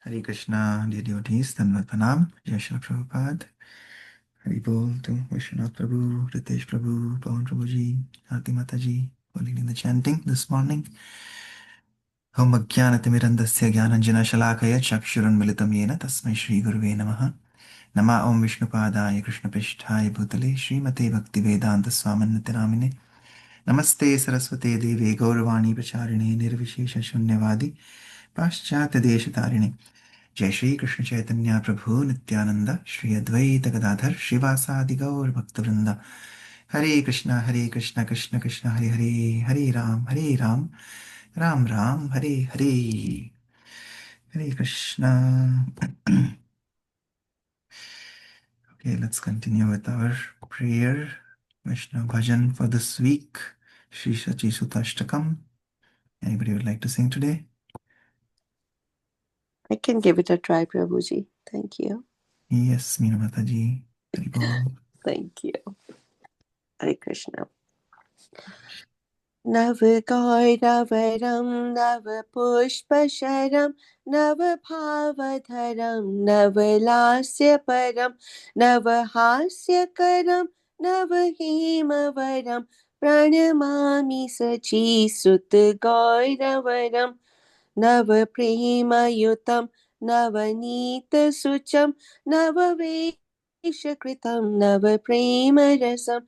Hare Krishna, dear devotees, Tanvat Pranam, Jai Shri Prabhupada. Hari Bol to Vishwanath Prabhu, Ritesh Prabhu, Pawan Prabhuji, Aarti Mataji, for leading the chanting this morning. Om Ajnanatimirandasya Jnananjana Shalakaya Chakshurunmilitam Yena Tasmai Shri Guruve Namaha. Nama Om Vishnupadaya Krishna Prishtaya Bhutale Srimate Bhaktivedanta Swaminati Namine. Namaste Saraswate Devi Gauravani Pracharine Nirvishesha Shunyavadi Paschat Deshatarine. जय श्री कृष्ण चैतन्य प्रभु नित्यानंद श्री अद्वैत गदाधर श्रीवासादि गौर भक्तवृंद हरे Krishna Krishna Krishna Hare Hare Hare Ram Ram Ram Hare Hare Hare Krishna. Okay, let's continue with our prayer Vishnu bhajan for this week. Shri Sachi Sutashtakam. Anybody would like to sing today? I can give it a try, Prabhuji. Thank you. Yes, Meena Mataji. Hari Bol. Thank you. Hare Krishna. Nav Gauravaram, Nav Pushpasharam, Nav Bhavadharam, Nav Lasyaparam, Nav Hasyakaram, Nav Himavaram, Pranamami Sachi Sut Gauravaram. नव प्रेमयुतं नवनीतसुचं नववेशकृतं नव प्रेमरसं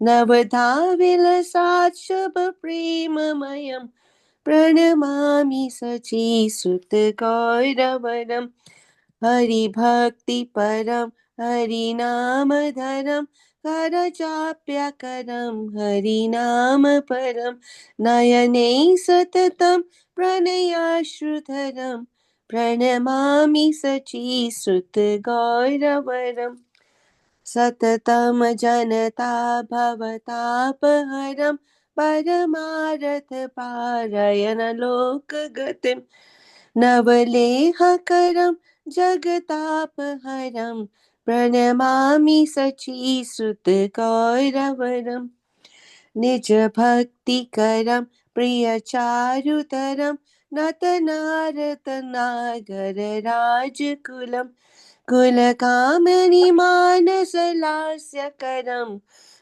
नवधाविलसात् शुभप्रेममयं प्रणमामि सचीसुतगौरवरं हरिभक्तिपरं हरिनामधरं करचाप्यकरं हरिनामपरं नयने सततं प्रणयाश्रुधरं प्रणमामि सचीसुतगौरवरं सततं जनता भवतापहरं परमारथपारायणलोकगतिं नवलेहकरं जगतापहरं प्रणमामि सचीसुतगौरवरम् निजभक्तिकरं प्रियचारुतरं नतनारतनागरराजकुलं कुलकामनिमानसलास्यकरं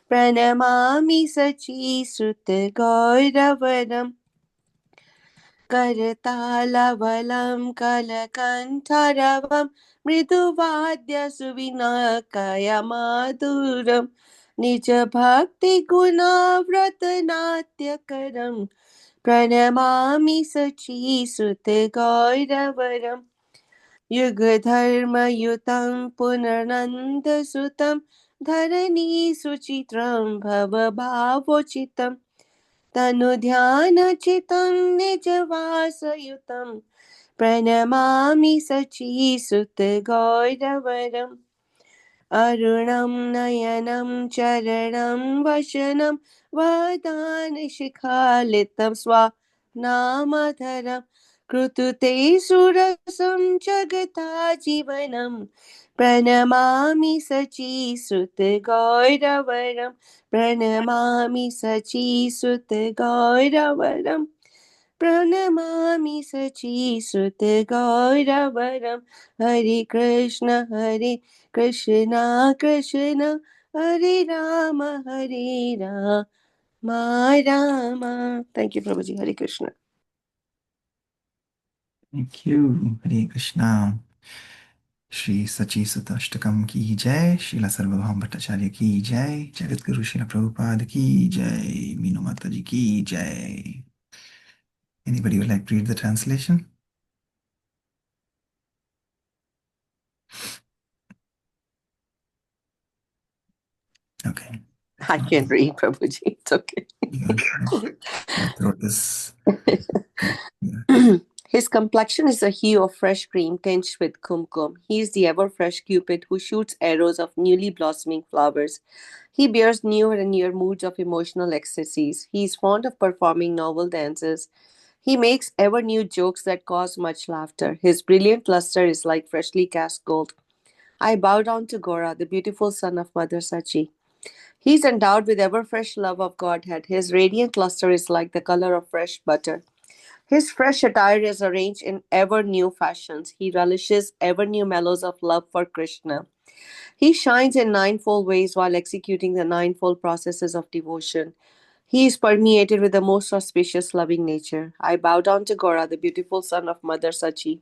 प्रणमामि सचीसुतगौरवरम् करतालवलं कलकण्ठरवं मृदुवाद्यसुविनाकयमाधुरं निजभक्तिगुणाव्रतनाट्यकरं प्रणमामि सचीसुतगौरवरम् युगधर्मयुतं पुनरनन्दसुतं धरणीसुचित्रं भवभावोचितं तनुध्यानचितं निजवासयुतं प्रणमामि सचीसुतगौरवरम् अरुणं नयनं चरणं वशनं वदानशिखालितं स्वानामधरं कृतुते सुरसं जगता जीवनं प्रणमामि सचीसुतगौरवरं प्रणमामि सचीसुतगौरवरम् प्रणमामि सचीसुतगौरवरं हरे कृष्ण कृष्ण हरे Ram Ram. Thank you, Prabhuji. Hare Krishna. Thank you. Hare Krishna. Shri सची सुताष्टकम की जय. श्रीला सर्वभौम भट्टाचार्य की जय. जगत गुरु श्रीला प्रभुपाद की जय. मीनू माता जी की जय. Anybody would like to read the translation? Okay. I can read, Prabhuji. It's okay. My throat is... His complexion is a hue of fresh cream tinged with kumkum. He is the ever-fresh Cupid who shoots arrows of newly blossoming flowers. He bears newer and newer moods of emotional ecstasies. He is fond of performing novel dances. He makes ever-new jokes that cause much laughter. His brilliant luster is like freshly cast gold. I bow down to Gora, the beautiful son of Mother Sachi. He is endowed with ever-fresh love of Godhead. His radiant luster is like the color of fresh butter. His fresh attire is arranged in ever new fashions. He relishes ever new mellows of love for Krishna. He shines in ninefold ways while executing the ninefold processes of devotion. He is permeated with the most auspicious loving nature. I bow down to Gora, the beautiful son of Mother Sachi.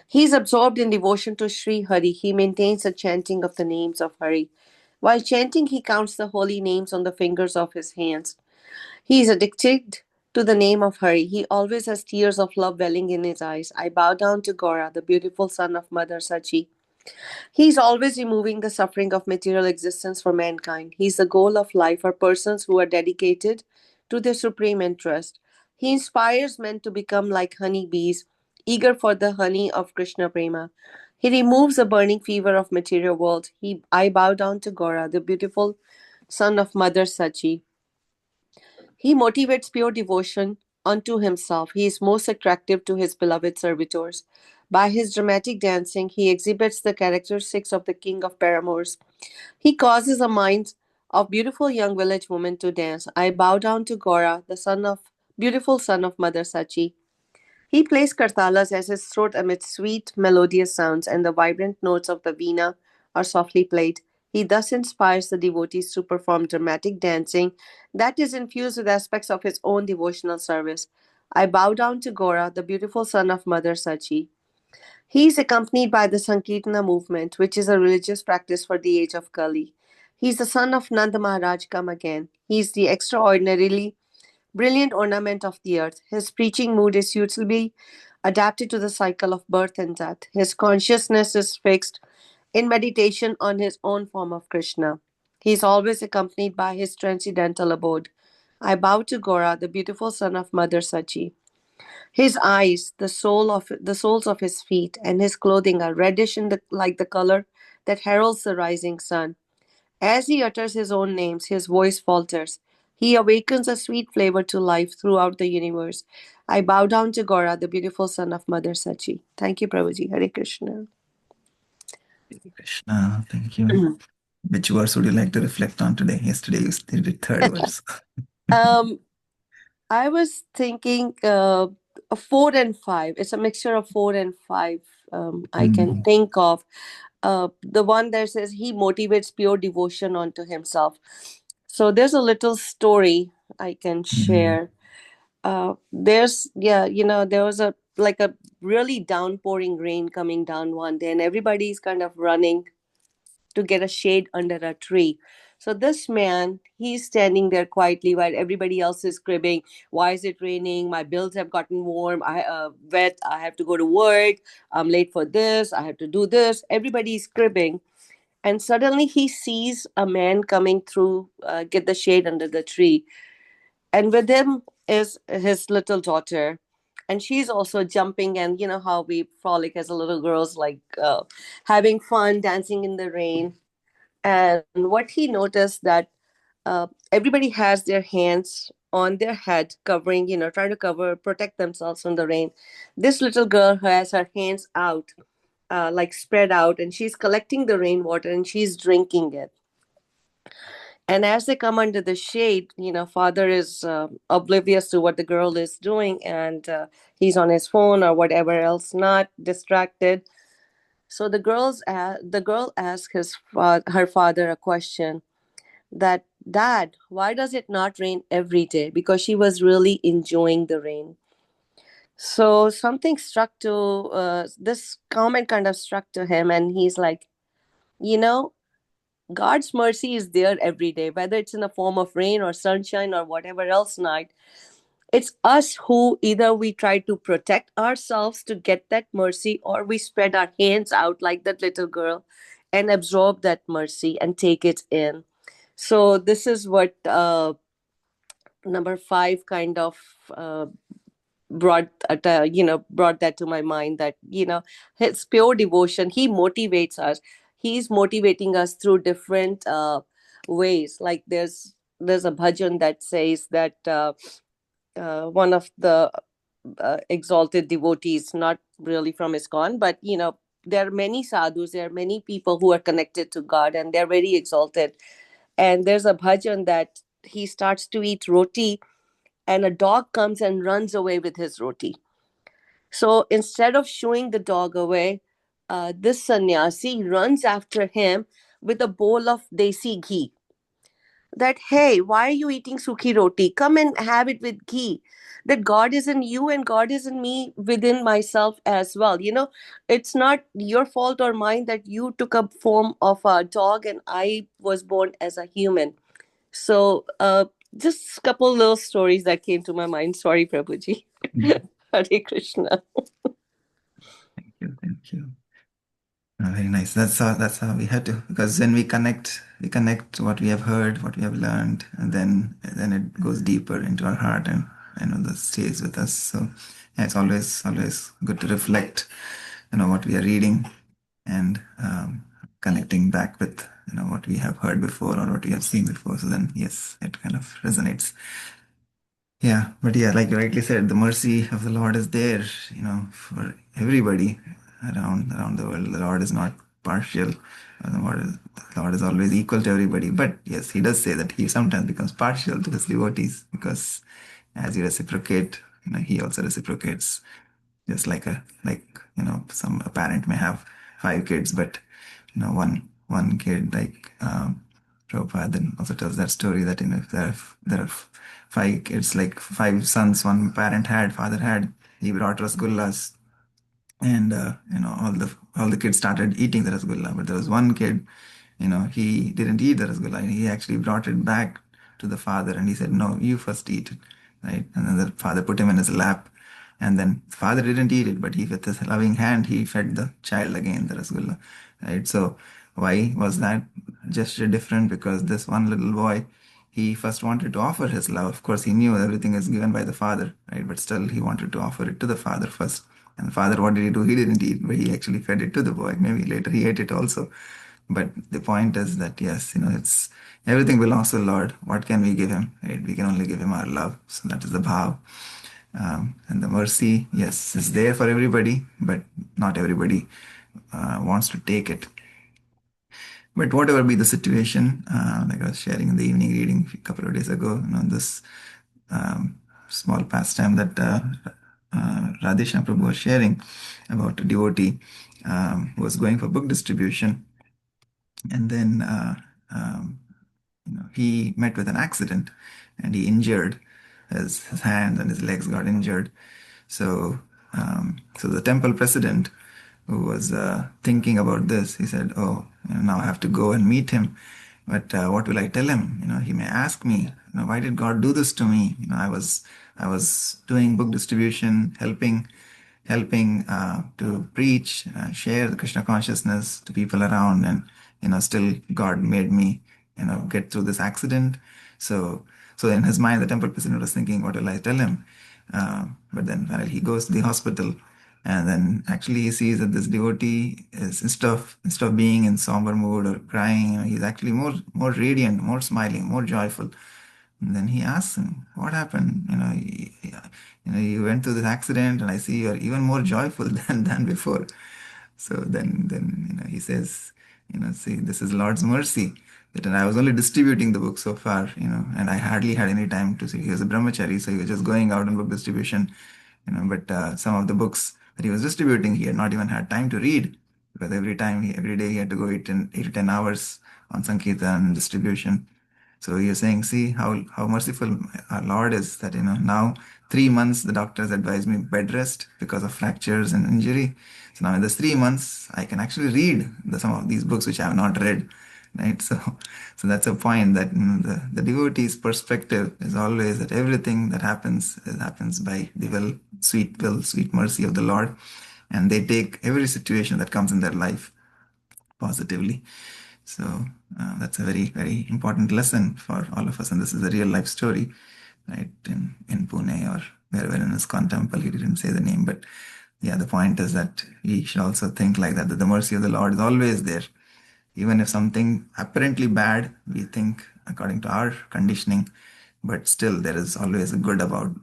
He is absorbed in devotion to Sri Hari. He maintains a chanting of the names of Hari. While chanting, he counts the holy names on the fingers of his hands. He is addicted to the name of Hari. He always has tears of love welling in his eyes. I bow down to Gora, the beautiful son of Mother Sachi. He is always removing the suffering of material existence for mankind. He is the goal of life for persons who are dedicated to their supreme interest. He inspires men to become like honey bees, eager for the honey of Krishna Prema. He removes the burning fever of material world. I bow down to Gora, the beautiful son of Mother Sachi. He motivates pure devotion unto himself. He is most attractive to his beloved servitors. By his dramatic dancing, he exhibits the characteristics of the king of paramours. He causes the minds of beautiful young village women to dance. I bow down to Gora, the beautiful son of Mother Sachi. He plays kartalas as his throat emits sweet, melodious sounds, and the vibrant notes of the veena are softly played. He thus inspires the devotees to perform dramatic dancing that is infused with aspects of his own devotional service. I bow down to Gora, the beautiful son of Mother Sachi. He is accompanied by the Sankirtana movement, which is a religious practice for the age of Kali. He is the son of Nanda Maharaj come again. He is the extraordinarily brilliant ornament of the earth. His preaching mood is suitably adapted to the cycle of birth and death. His consciousness is fixed in meditation on his own form of Krishna. He is always accompanied by his transcendental abode. I bow to Gora, the beautiful son of Mother Sachi. His eyes, the soles of his feet, and his clothing are reddish like the color that heralds the rising sun. As he utters his own names, his voice falters. He awakens a sweet flavor to life throughout the universe. I bow down to Gora, the beautiful son of Mother Sachi. Thank you, Prabhuji. Hare Krishna. Hare Krishna. Thank you. Which verse would you like to reflect on today? Yesterday you did the third verse. um, I was thinking a 4 and 5. It's a mixture of 4 and 5. I can think of the one that says he motivates pure devotion onto himself. So there's a little story I can share. There was a really downpouring rain coming down one day, and everybody's kind of running to get a shade under a tree. So this man, he's standing there quietly while everybody else is cribbing. Why is it raining? My bills have gotten warm. Wet. I have to go to work. I'm late for this. I have to do this. Everybody's cribbing, and suddenly he sees a man coming through, get the shade under the tree, and with him is his little daughter, and she's also jumping, and you know how we frolic as a little girls, like having fun dancing in the rain. And what he noticed that everybody has their hands on their head, covering, trying to protect themselves from the rain. This little girl has her hands out, like spread out, and she's collecting the rainwater and she's drinking it. And as they come under the shade, father is oblivious to what the girl is doing, and he's on his phone or whatever else, not distracted. So the girl asks her father a question, that, Dad, why does it not rain every day? Because she was really enjoying the rain. So something struck to this comment kind of struck to him, and he's like, you know, God's mercy is there every day, whether it's in the form of rain or sunshine or whatever else night. It's us who either we try to protect ourselves to get that mercy, or we spread our hands out like that little girl and absorb that mercy and take it in. So this is what number 5 kind of brought that to my mind, that his pure devotion, he motivates us. He's motivating us through different ways. Like there's a bhajan that says that one of the exalted devotees, not really from ISKCON, but there are many sadhus, there are many people who are connected to God, and they're very exalted. And there's a bhajan that he starts to eat roti, and a dog comes and runs away with his roti. So instead of shooing the dog away, this sannyasi runs after him with a bowl of desi ghee. That, hey, why are you eating sukhi roti? Come and have it with ghee. That God is in you and God is in me within myself as well. It's not your fault or mine that you took up form of a dog and I was born as a human. So, just a couple little stories that came to my mind. Sorry, Prabhuji. Hare Krishna. Thank you. Thank you. Very nice. That's how we had to, because when we connect what we have heard, what we have learned, and then it goes deeper into our heart, and that stays with us. So yeah, it's always good to reflect, what we are reading, and connecting back with what we have heard before or what we have seen before. So then yes, it kind of resonates. Yeah, but yeah, like you rightly said, the mercy of the Lord is there, for everybody around the world. The Lord is not partial. The Lord is always equal to everybody. But yes, He does say that He sometimes becomes partial to His devotees, because as you reciprocate, He also reciprocates. Just like a parent may have 5 kids, but one kid, like Prabhupada then also tells that story, that if there are 5 kids, like 5 sons one father had, he brought rasgullas, and all the kids started eating the rasgulla, but there was one kid, he didn't eat the rasgulla. He actually brought it back to the father, and he said, "No, you first eat it," right? And then the father put him in his lap, and then the father didn't eat it, but he, with his loving hand, he fed the child again the rasgulla, right? So why was that gesture different? Because this one little boy, he first wanted to offer his love. Of course, he knew everything is given by the father, right? But still, he wanted to offer it to the father first. And the father, what did he do? He didn't eat, but he actually fed it to the boy. Maybe later he ate it also. But the point is that yes, it's everything belongs to the Lord. What can we give him? Right? We can only give him our love. So that is the bhav. And the mercy, yes, is there for everybody, but not everybody wants to take it. But whatever be the situation, like I was sharing in the evening reading a couple of days ago, this um, small pastime that Radheshyam Prabhu was sharing about a devotee who was going for book distribution, and then he met with an accident, and he injured his hands, and his legs got injured. So the temple president, who was thinking about this, he said, "Oh, now I have to go and meet him. But what will I tell him? He may ask me, why did God do this to me? I was doing book distribution, helping to preach, share the Krishna consciousness to people around, and still God made me get through this accident." So in his mind, the temple president was thinking, what will I tell him? But then he goes to the hospital, and then actually he sees that this devotee is, instead of being in somber mood or crying, he's actually more radiant, more smiling, more joyful. And then he asks him, "What happened? You went through this accident, and I see you're even more joyful than before." So then he says, "See, this is Lord's mercy. That I was only distributing the book so far, and I hardly had any time to see." He was a brahmachari, so he was just going out on book distribution, But some of the books that he was distributing, he had not even had time to read, because every day he had to go 8 to 10 hours on Sankirtan distribution. So you're saying, see how merciful our Lord is, that now 3 months the doctors advised me bed rest because of fractures and injury. So now in this 3 months I can actually read some of these books which I have not read, right? So that's a point, that the devotee's perspective is always that everything that happens happens by the sweet mercy of the Lord, and they take every situation that comes in their life positively. So that's a very, very important lesson for all of us. And this is a real life story, right? In Pune, or wherever in ISKCON temple, he didn't say the name. But yeah, the point is that we should also think like that the mercy of the Lord is always there. Even if something apparently bad, we think according to our conditioning, but still there is always a good about,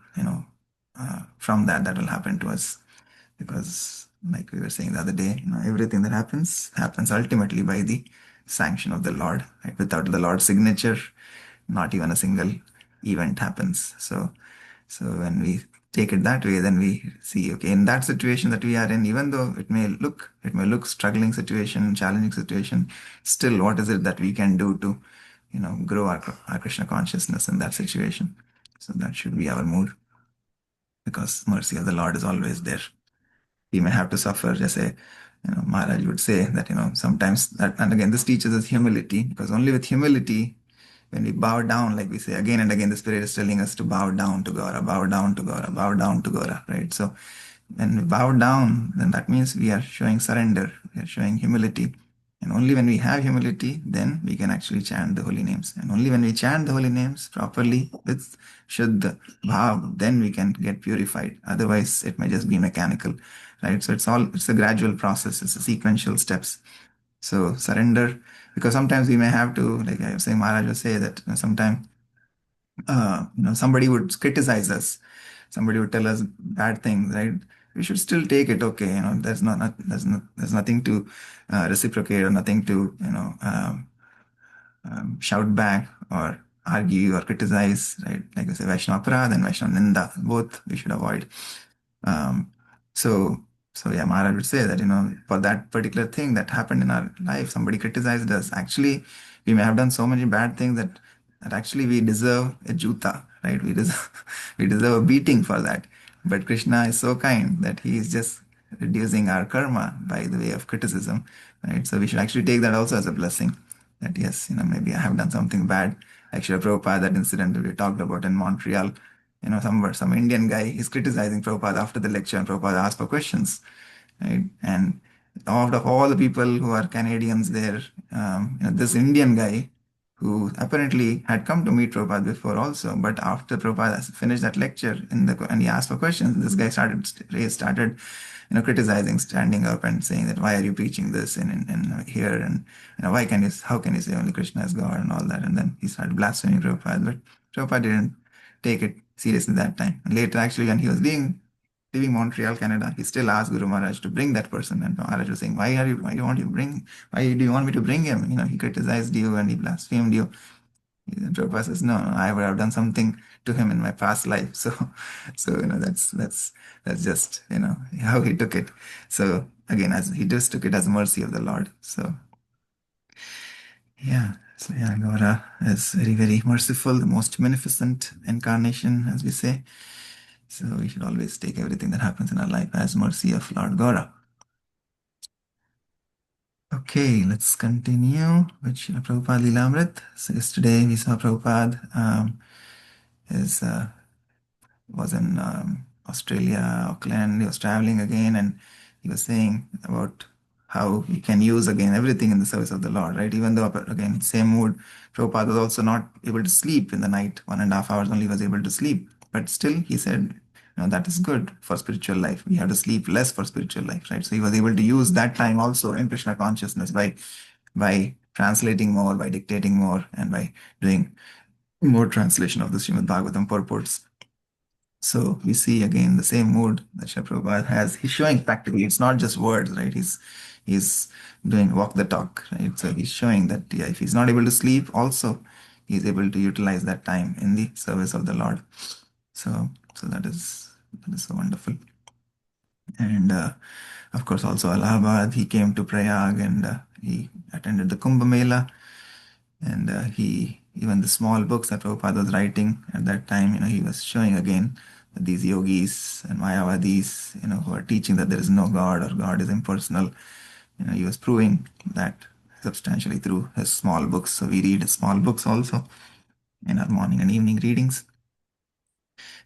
from that will happen to us. Because like we were saying the other day, everything that happens ultimately by the sanction of the Lord, right? Without the Lord's signature, not even a single event happens. So So when we take it that way, then we see, okay, in that situation that we are in, even though it may look struggling situation, challenging situation, still what is it that we can do to, grow our Krishna consciousness in that situation? So that should be our mood, because mercy of the Lord is always there. We may have to suffer, just say, Maharaj would say that, sometimes that, and again, this teaches us humility, because only with humility, when we bow down, like we say again and again, the Spirit is telling us to bow down to Gaura, bow down to Gaura, bow down to Gaura, right? So when we bow down, then that means we are showing surrender, we are showing humility. And only when we have humility, then we can actually chant the holy names. And only when we chant the holy names properly with Shuddha Bhav, then we can get purified. Otherwise, it may just be mechanical, right? So it's a gradual process, it's a sequential steps. So surrender, because sometimes we may have to, like I was saying, Maharaj will say that sometimes somebody would criticize us, somebody would tell us bad things, right? We should still take it. Okay, there's nothing to reciprocate, or nothing to shout back or argue or criticize, right? Like I say, Vaishnava Aparadha and Vaishnava Ninda, both we should avoid. Um, so, so yeah, Maharaj would say that, for that particular thing that happened in our life, somebody criticized us. Actually, we may have done so many bad things that actually we deserve a juta, right? We deserve, we deserve a beating for that. But Krishna is so kind that he is just reducing our karma by the way of criticism, right? So we should actually take that also as a blessing. That yes, maybe I have done something bad. Actually, Prabhupada, that incident that we talked about in Montreal, some Indian guy is criticizing Prabhupada after the lecture, and Prabhupada asked for questions, right? And out of all the people who are Canadians there, this Indian guy who apparently had come to meet Prabhupada before also, but after Prabhupada finished that lecture and he asked for questions, this guy started criticizing, standing up and saying that why are you preaching this in here, and how can you say only Krishna is God and all that, and then he started blaspheming Prabhupada, but Prabhupada didn't take it seriously that time. And later, actually, when he was leaving Montreal, Canada, he still asked Guru Maharaj to bring that person. And Maharaj was saying, why do you want me to bring him? He criticized you and he blasphemed you. And Prabhupada says, no, I would have done something to him in my past life. So that's just, how he took it. So again, as he just took it as mercy of the Lord. So yeah. So yeah, Gaura is very, very merciful, the most beneficent incarnation, as we say. So we should always take everything that happens in our life as mercy of Lord Gaura. Okay, let's continue with Srila Prabhupada Lilamrit. So yesterday we saw Prabhupada is was in Australia, Auckland. He was traveling again, and he was saying about how he can use again everything in the service of the Lord, right? Even though, again, same mood, Prabhupada was also not able to sleep in the night. 1.5 hours only was able to sleep. But still, he said, that is good for spiritual life. We have to sleep less for spiritual life, right? So he was able to use that time also in Krishna consciousness by translating more, by dictating more, and by doing more translation of the Srimad Bhagavatam purports. So we see again the same mood that Srila Prabhupada has. He's showing practically, it's not just words, right? He's doing walk the talk, right? So he's showing that yeah, if he's not able to sleep, also he's able to utilize that time in the service of the Lord. So that is so wonderful. And of course, also Allahabad, he came to Prayag and he attended the Kumbh Mela. And even the small books that Prabhupada was writing at that time, he was showing again that these yogis and Mayavadis, who are teaching that there is no God or God is impersonal, he was proving that substantially through his small books. So we read his small books also in our morning and evening readings.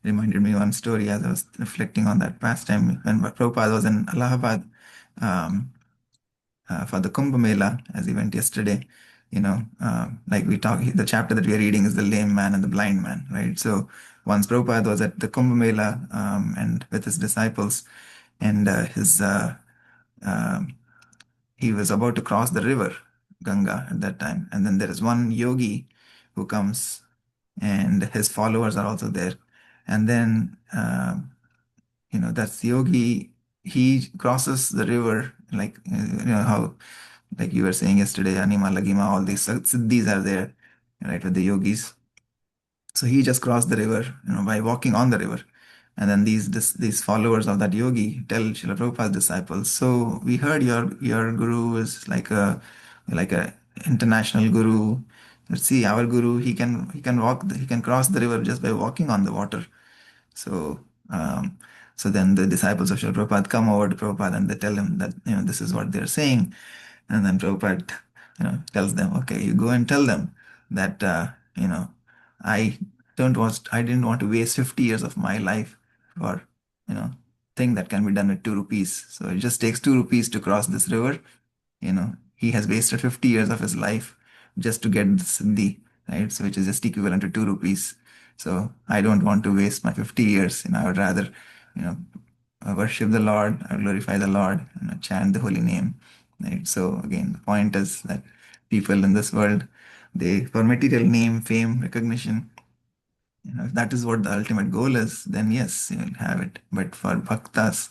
Reminded me one story as I was reflecting on that past time when Prabhupada was in Allahabad. For the Kumbh Mela, as he went yesterday, like we talk, the chapter that we are reading is the lame man and the blind man, right? So once Prabhupada was at the Kumbh Mela and with his disciples, and he was about to cross the river Ganga at that time, and then there is one yogi who comes, and his followers are also there, and then that's the yogi. He crosses the river like how like you were saying yesterday, Anima, Lagima, all these siddhis are there, right, with the yogis. So he just crossed the river, by walking on the river. And then these followers of that yogi tell Srila Prabhupada's disciples, so we heard your guru is like a international guru. Let's see, our guru, he can cross the river just by walking on the water. So um, so then the disciples of Srila Prabhupada come over to Prabhupada and they tell him that this is what they're saying. And then Prabhupada tells them, okay, you go and tell them that I I didn't want to waste 50 years of my life for you know thing that can be done with 2 rupees. So it just takes 2 rupees to cross this river. He has wasted 50 years of his life just to get the Siddhi, right? So which is just equivalent to 2 rupees. So I don't want to waste my 50 years. I would rather, you know, worship the Lord, glorify the Lord, chant the holy name, right? So again, the point is that people in this world, they for material name, fame, recognition, if that is what the ultimate goal is, then yes, you will have it. But for bhaktas,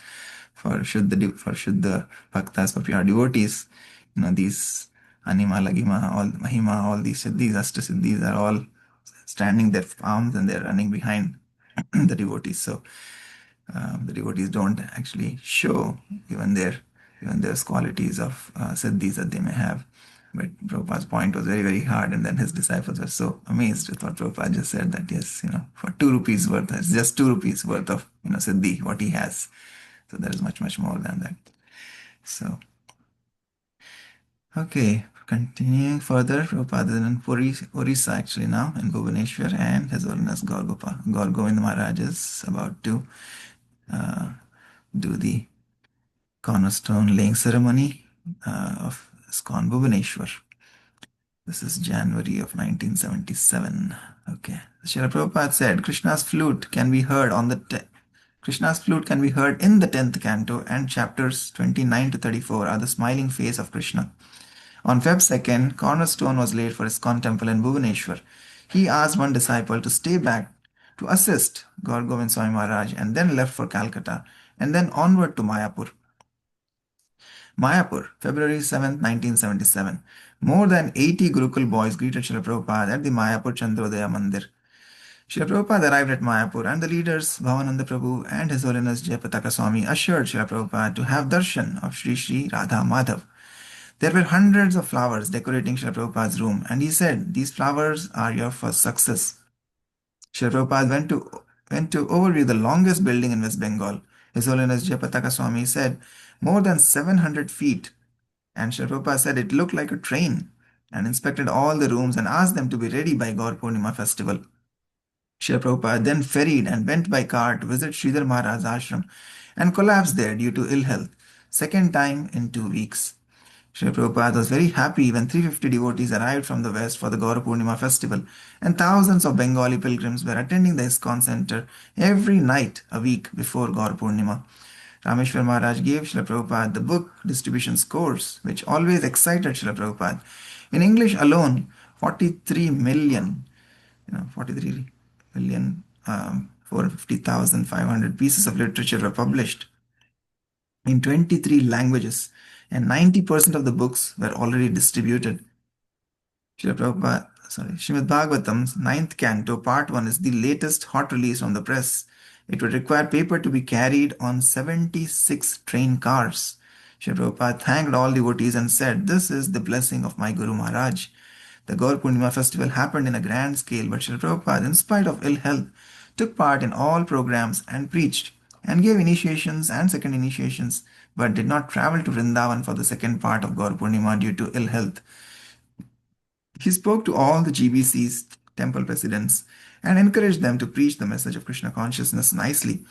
for Shuddha bhaktas, for pure devotees, these Anima, Lagima, all Mahima, all these Siddhis, Ashtasiddhis are all standing their arms and they're running behind the devotees. So the devotees don't actually show even their qualities of siddhis that they may have. But Prabhupada's point was very, very hard, and then his disciples were so amazed with what Prabhupada just said that yes, for 2 rupees worth, it's just 2 rupees worth of siddhi what he has. So there is much, much more than that. So okay, continuing further, Prabhupada is in Orissa actually now in Bhubaneswar, and His Holiness Gaur Govind Maharaj is about to do the cornerstone laying ceremony of ISKCON Bhubaneswar. This is January of 1977. Okay. Srila Prabhupada said Krishna's flute can be heard Krishna's flute can be heard in the 10th canto, and chapters 29 to 34 are the smiling face of Krishna. On Feb 2nd, cornerstone was laid for ISKCON temple in Bhubaneswar. He asked one disciple to stay back to assist Gaur Govind Swami Maharaj and then left for Calcutta and then onward to Mayapur. Mayapur, February 7, 1977. More than 80 Gurukul boys greeted Srila Prabhupada at the Mayapur Chandrodaya Mandir. Srila Prabhupada arrived at Mayapur and the leaders Bhavananda Prabhu and His Holiness Jayapataka Swami assured Srila Prabhupada to have darshan of Sri Sri Radha Madhav. There were hundreds of flowers decorating Srila Prabhupada's room, and he said, "These flowers are your first success." Srila Prabhupada went to overview the longest building in West Bengal. His Holiness Jayapataka Swami said, more than 700 feet. And Srila Prabhupada said it looked like a train, and inspected all the rooms and asked them to be ready by Gaur Purnima festival. Srila Prabhupada then ferried and went by car to visit Sridhar Maharaj's ashram and collapsed there due to ill health, second time in 2 weeks. Srila Prabhupada was very happy when 350 devotees arrived from the west for the Gaur Purnima festival, and thousands of Bengali pilgrims were attending the ISKCON center every night a week before Gaur Purnima. Rameshwar Maharaj gave Srila Prabhupada the book distribution course, which always excited Srila Prabhupada. In English alone, 43 million, 450,500 pieces of literature were published in 23 languages, and 90% of the books were already distributed. Srimad Bhagavatam's 9th canto, part 1, is the latest hot release from the press. It would require paper to be carried on 76 train cars. Srila Prabhupada thanked all devotees and said, "This is the blessing of my Guru Maharaj." The Gaur Purnima festival happened in a grand scale, but Srila Prabhupada, in spite of ill health, took part in all programs and preached and gave initiations and second initiations, but did not travel to Vrindavan for the second part of Gaur Purnima due to ill health. He spoke to all the GBC's temple presidents and encouraged them to preach the message of Krishna consciousness nicely.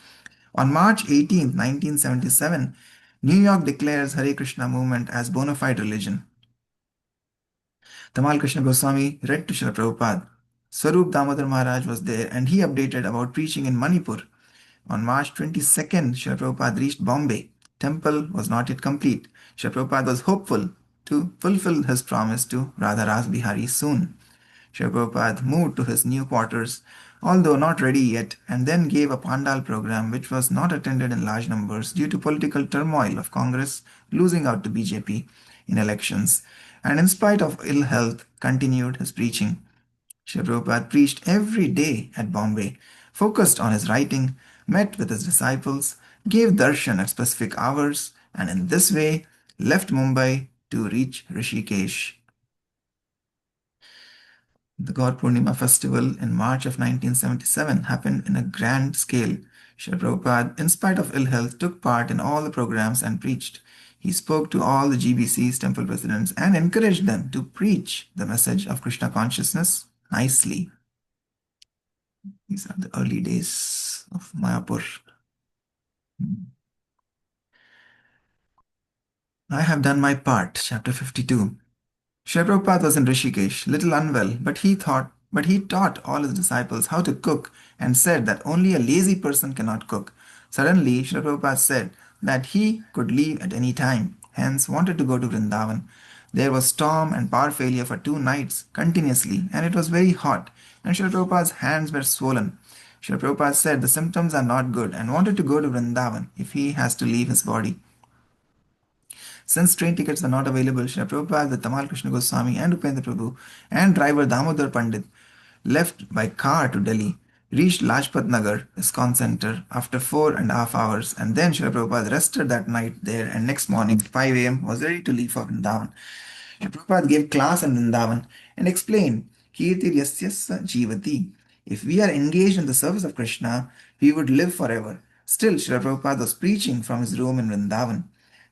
On March 18, 1977, New York declares Hare Krishna movement as bona fide religion. Tamal Krishna Goswami read to Srila Prabhupada. Swarup Damodar Maharaj was there and he updated about preaching in Manipur. On March 22nd, Srila Prabhupada reached Bombay. Temple was not yet complete. Srila Prabhupada was hopeful to fulfill his promise to Radha Ras Bihari soon. Srila Prabhupada moved to his new quarters, although not ready yet, and then gave a Pandal program which was not attended in large numbers due to political turmoil of Congress losing out to BJP in elections, and in spite of ill health, continued his preaching. Srila Prabhupada preached every day at Bombay, focused on his writing, met with his disciples, gave darshan at specific hours, and in this way left Mumbai to reach Rishikesh. The God Purnima festival in March of 1977 happened in a grand scale. Srila Prabhupada, in spite of ill health, took part in all the programs and preached. He spoke to all the GBC's temple presidents and encouraged them to preach the message of Krishna consciousness nicely. These are the early days of Mayapur. I have done my part, chapter 52. Srila Prabhupada was in Rishikesh, little unwell, but he taught all his disciples how to cook and said that only a lazy person cannot cook. Suddenly, Srila Prabhupada said that he could leave at any time, hence wanted to go to Vrindavan. There was storm and power failure for 2 nights continuously, and it was very hot, and Srila Prabhupada's hands were swollen. Srila Prabhupada said the symptoms are not good and wanted to go to Vrindavan if he has to leave his body. Since train tickets were not available, Srila Prabhupada with Tamal Krishna Goswami and Upendra Prabhu and driver Damodar Pandit left by car to Delhi, reached Lajpat Nagar, ISKCON Center, after 4.5 hours, and then Srila Prabhupada rested that night there, and next morning, 5 a.m., was ready to leave for Vrindavan. Srila Prabhupada gave class in Vrindavan and explained, Kirtir yasyasya jivati. If we are engaged in the service of Krishna, we would live forever. Still, Srila Prabhupada was preaching from his room in Vrindavan.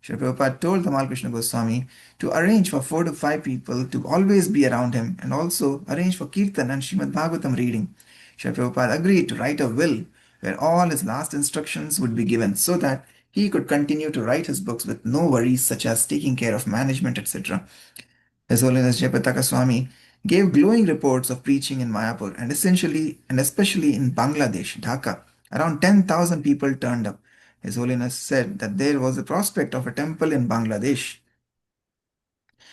Srila Prabhupada told Tamal Krishna Goswami to arrange for 4 to 5 people to always be around him and also arrange for Kirtan and Srimad Bhagavatam reading. Srila Prabhupada agreed to write a will where all his last instructions would be given so that he could continue to write his books with no worries such as taking care of management, etc. His Holiness Jayapataka Swami gave glowing reports of preaching in Mayapur and especially in Bangladesh, Dhaka. Around 10,000 people turned up. His Holiness said that there was a prospect of a temple in Bangladesh.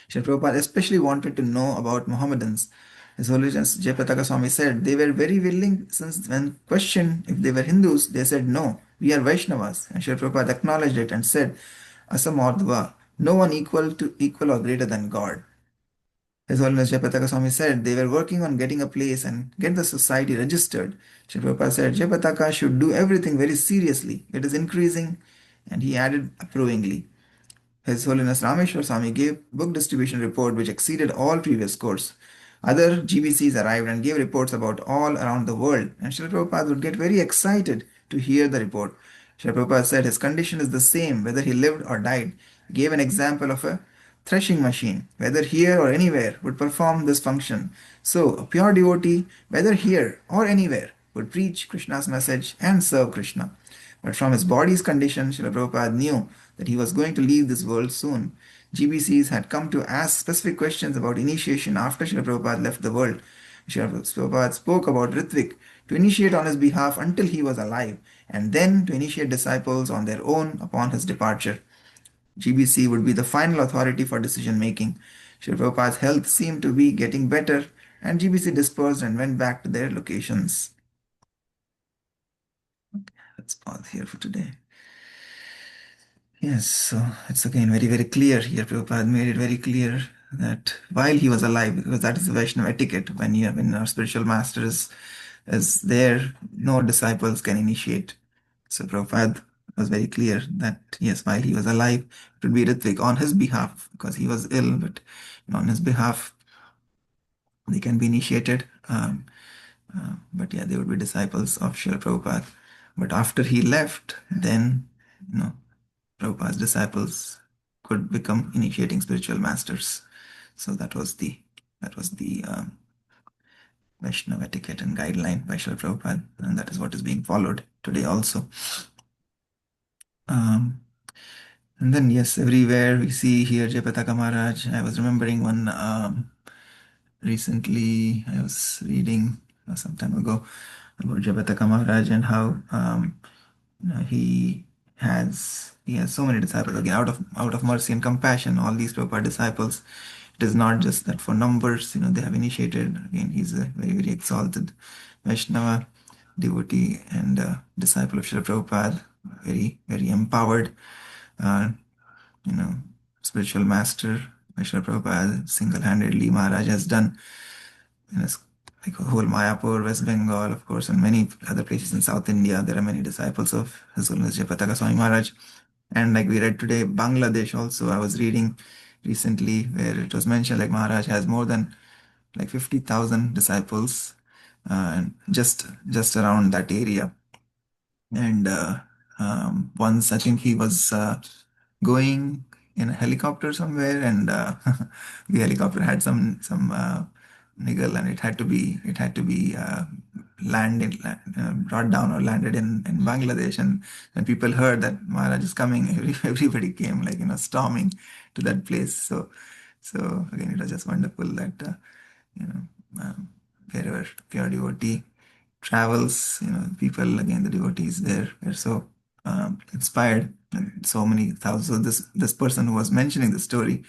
Srila Prabhupada especially wanted to know about Mohammedans. His Holiness Jayapataka Swami said they were very willing, since when questioned if they were Hindus, they said no, we are Vaishnavas. And Srila Prabhupada acknowledged it and said, Asamordhva, no one equal or greater than God. His Holiness Jayapataka Swami said they were working on getting a place and get the society registered. Srila Prabhupada said Jayapataka should do everything very seriously. It is increasing, and he added approvingly. His Holiness Rameshwar Swami gave book distribution report which exceeded all previous course. Other GBCs arrived and gave reports about all around the world, and Srila Prabhupada would get very excited to hear the report. Srila Prabhupada said his condition is the same whether he lived or died. He gave an example of a threshing machine, whether here or anywhere, would perform this function. So, a pure devotee, whether here or anywhere, would preach Krishna's message and serve Krishna. But from his body's condition, Srila Prabhupada knew that he was going to leave this world soon. GBCs had come to ask specific questions about initiation after Srila Prabhupada left the world. Srila Prabhupada spoke about Ritvik to initiate on his behalf until he was alive, and then to initiate disciples on their own upon his departure. GBC would be the final authority for decision making. Srila Prabhupada's health seemed to be getting better, and GBC dispersed and went back to their locations. Let's pause here for today. Yes, so it's again very, very clear here. Prabhupada made it very clear that while he was alive, because that is the Vaishnava etiquette, when our spiritual master is there, no disciples can initiate. So Prabhupada was very clear that yes, while he was alive, it would be Ritvik on his behalf, because he was ill, but on his behalf, they can be initiated. But yeah, they would be disciples of Srila Prabhupada. But after he left, then Prabhupada's disciples could become initiating spiritual masters. So that was the Vaishnava etiquette and guideline by Srila Prabhupada, and that is what is being followed today also. And then yes, everywhere we see here Jayapataka Maharaj. I was remembering one recently. I was reading some time ago about Jayapataka Maharaj and how he has so many disciples. Again, out of mercy and compassion, all these Prabhupada disciples. It is not just that for numbers, they have initiated. Again, he's a very, very exalted Vaishnava devotee and disciple of Srila Prabhupada, very, very empowered, uh, spiritual master. Srila Prabhupada single-handedly Maharaj has done in his like whole Mayapur, West Bengal, of course, and many other places in South India. There are many disciples of His Holiness Jayapataka Swami Maharaj. And like we read today, Bangladesh also, I was reading recently where it was mentioned like Maharaj has more than like 50,000 disciples and just around that area. And once I think he was going in a helicopter somewhere, and the helicopter had some niggle, and it had to be landed, brought down or landed in Bangladesh. And when people heard that Maharaj is coming, everybody came like storming to that place. So again, it was just wonderful that you know um, wherever pure devotee travels, people again, the devotees there were so inspired, and so many thousands. So this person who was mentioning the story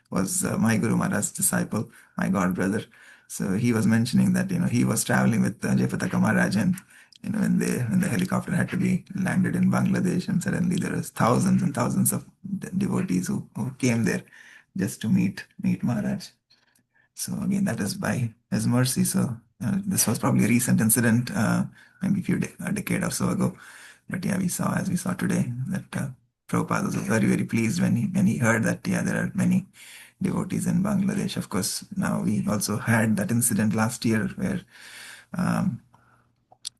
was my Guru Maharaj's disciple, my god brother. So he was mentioning that he was traveling with Jayapataka Maharaj, and when the helicopter had to be landed in Bangladesh, and suddenly there was thousands and thousands of devotees who came there just to meet Maharaj. So again, that is by His mercy. So this was probably a recent incident, maybe a decade or so ago. But yeah, as we saw today, that Prabhupada was very, very pleased when he heard that there are many devotees in Bangladesh. Of course, now we also had that incident last year where um,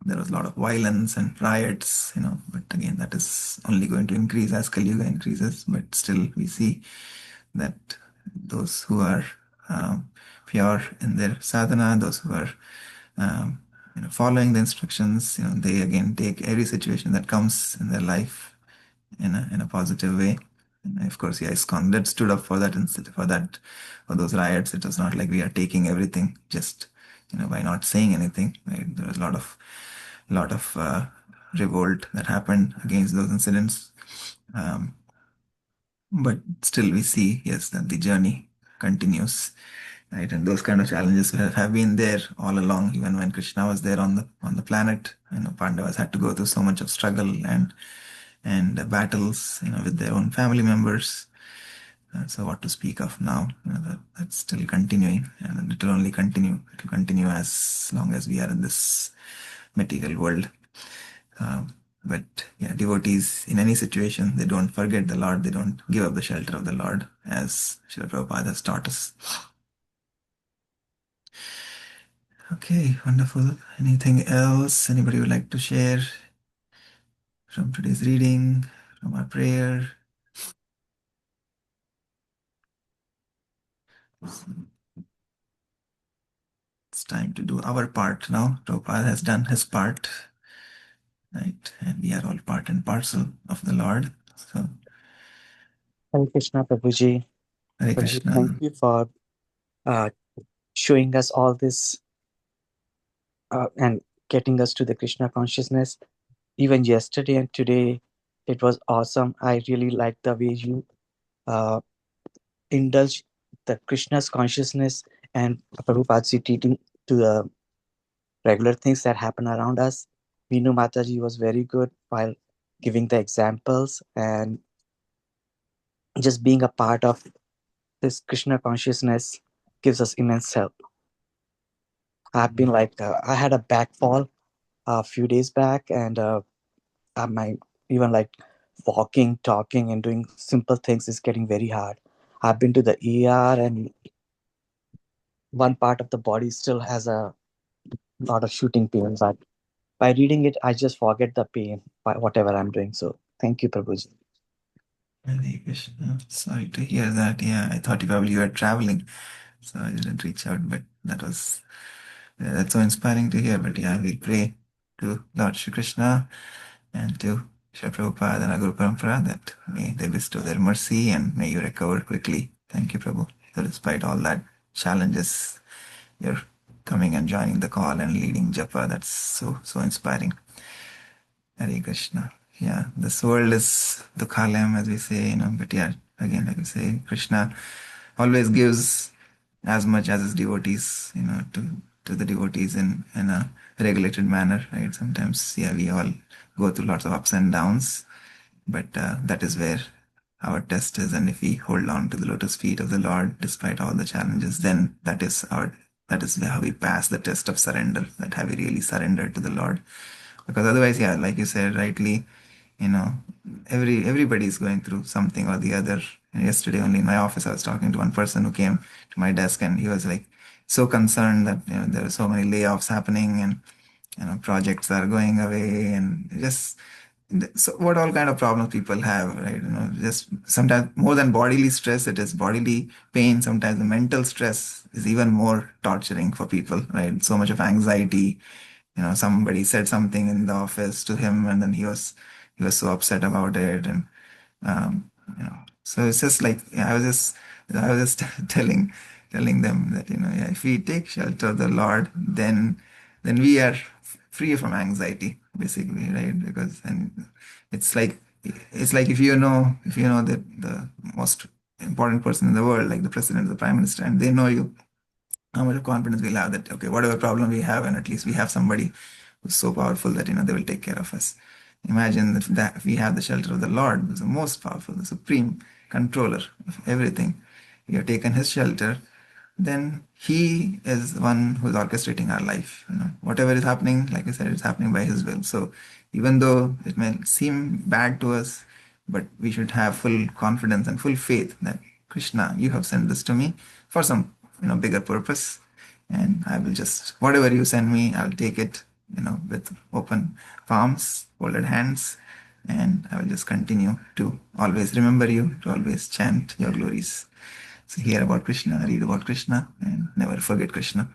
there was a lot of violence and riots, but again, that is only going to increase as Kali Yuga increases. But still, we see that those who are um, pure in their sadhana, those who are um, following the instructions, they again take every situation that comes in their life in a positive way. And of course, yeah, ISKCON that stood up for that instead for those riots. It was not like we are taking everything just by not saying anything. Right? There was a lot of revolt that happened against those incidents. Um, but still, we see, yes, that the journey continues, right? And those kind of challenges have been there all along, even when Krishna was there on the planet. Pandavas had to go through so much of struggle and battles, with their own family members. So what to speak of now? That's still continuing, and it will only continue. It will continue as long as we are in this material world. But yeah, devotees in any situation, they don't forget the Lord. They don't give up the shelter of the Lord, as Srila Prabhupada has taught us. Okay, wonderful. Anything else anybody would like to share from today's reading, from our prayer? It's time to do our part now. Prabhupada has done his part, right? And we are all part and parcel of the Lord. So, Hare Krishna, Prabhuji. Hare Prabhuji, Krishna. thank you for uh, showing us all this and getting us to the Krishna consciousness. Even yesterday and today, it was awesome. I really liked the way you uh, indulge the Krishna's consciousness and Prabhupada's teaching to the regular things that happen around us. Vinu Mataji was very good while giving the examples, and just being a part of this Krishna consciousness gives us immense help. I've been like, I had a back fall a few days back, and my even like walking, talking, and doing simple things is getting very hard. I've been to the ER, and one part of the body still has a lot of shooting pain. But by reading it, I just forget the pain by whatever I'm doing. So thank you, Prabhuji. Hare Krishna. Sorry to hear that. Yeah, I thought probably you were traveling, so I didn't reach out. But that's so inspiring to hear. But yeah, we pray to Lord Shri Krishna and to Srila Prabhupada and our Guru Parampara that may they bestow their mercy and may you recover quickly. Thank you, Prabhu. So despite all that challenges, you're coming and joining the call and leading Japa. That's so inspiring. Hare Krishna. Yeah, this world is Dukhalayam, as we say, but yeah, again, like we say, Krishna always gives as much as his devotees, to the devotees in a regulated manner, right? Sometimes, yeah, we all go through lots of ups and downs, but that is where our test is. And if we hold on to the lotus feet of the Lord despite all the challenges, then that is our That is how we pass the test of surrender, that have we really surrendered to the Lord. Because otherwise, yeah, like you said rightly, everybody is going through something or the other. And yesterday only in my office, I was talking to one person who came to my desk, and he was like so concerned that there are so many layoffs happening, and projects are going away, and just so what all kind of problems people have, right? Just sometimes more than bodily stress, it is bodily pain. Sometimes the mental stress is even more torturing for people, right? So much of anxiety. Somebody said something in the office to him, and then he was so upset about it, and so it's just like, yeah, I was just telling them that, yeah, if we take shelter of the Lord, then we are free from anxiety, basically, right? Because and it's like if you know that the most important person in the world, like the president, the prime minister, and they know you, how much of confidence we'll have that, okay, whatever problem we have, and at least we have somebody who's so powerful that they will take care of us. Imagine that we have the shelter of the Lord, who's the most powerful, the supreme controller of everything. We have taken his shelter, then he is the one who is orchestrating our life. Whatever is happening, like I said, it's happening by his will. So even though it may seem bad to us, but we should have full confidence and full faith that, Krishna, you have sent this to me for some bigger purpose, and I will just, whatever you send me, I'll take it, with open palms, folded hands, and I will just continue to always remember you, to always chant your glories. So hear about Krishna, read about Krishna, and never forget Krishna.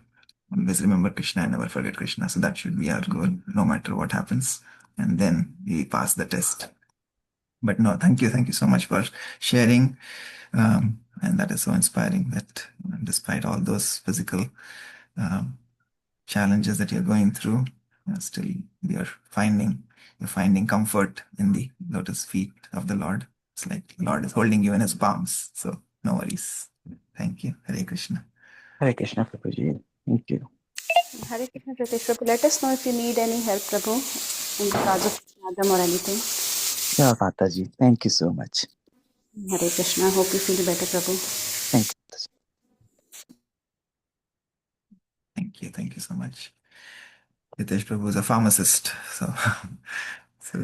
Always remember Krishna and never forget Krishna. So that should be our goal, no matter what happens. And then we pass the test. But no, thank you so much for sharing. And that is so inspiring that despite all those physical um, challenges that you're going through, still you're finding comfort in the lotus feet of the Lord. It's like the Lord is holding you in his palms. So no worries. Thank you. Hare Krishna. Hare Krishna, Prabhuji. Thank you. Hare Krishna, Pritesh Prabhu. Let us know if you need any help, Prabhu, in the cause of Adam or anything. Yeah, Mataji. Thank you so much. Hare Krishna. Hope you feel better, Prabhu. Thank you, Mataji. Thank you so much. Hitesh Prabhu is a pharmacist, so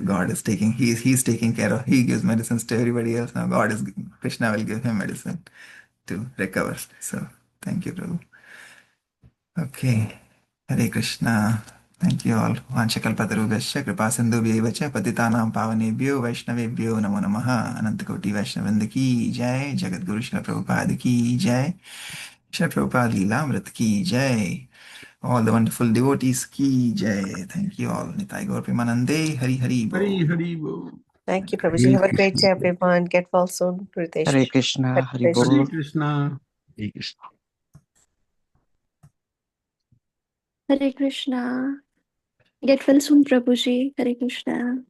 God is he's taking care of. He gives medicines to everybody else. Now Krishna will give him medicine to recover. So thank you, Prabhu. Okay, Hare Krishna. Thank you all. Vanchakalpatarubhyascha kripa sindhubhyaiva cha patitanam pavanebhyo vaishnavebhyo namo namaha. Anantakoti Vaishnavrinda ki jai. Jagadguru Srila Prabhupada ki jai. Srila Prabhupada Leelamrit ki jai. All the wonderful devotees ki jai. Thank you all. Nitai Gaur Premanande. Hari Hari Bol. Hari Hari Bol. Thank you, Prabhuji. Have a great day, everyone. Get well soon, Ritesh. Hare Krishna, Hari Krishna. Bol. Hare Krishna. Hare Krishna. Hare Krishna. Get well soon, Prabhuji. Hare Krishna.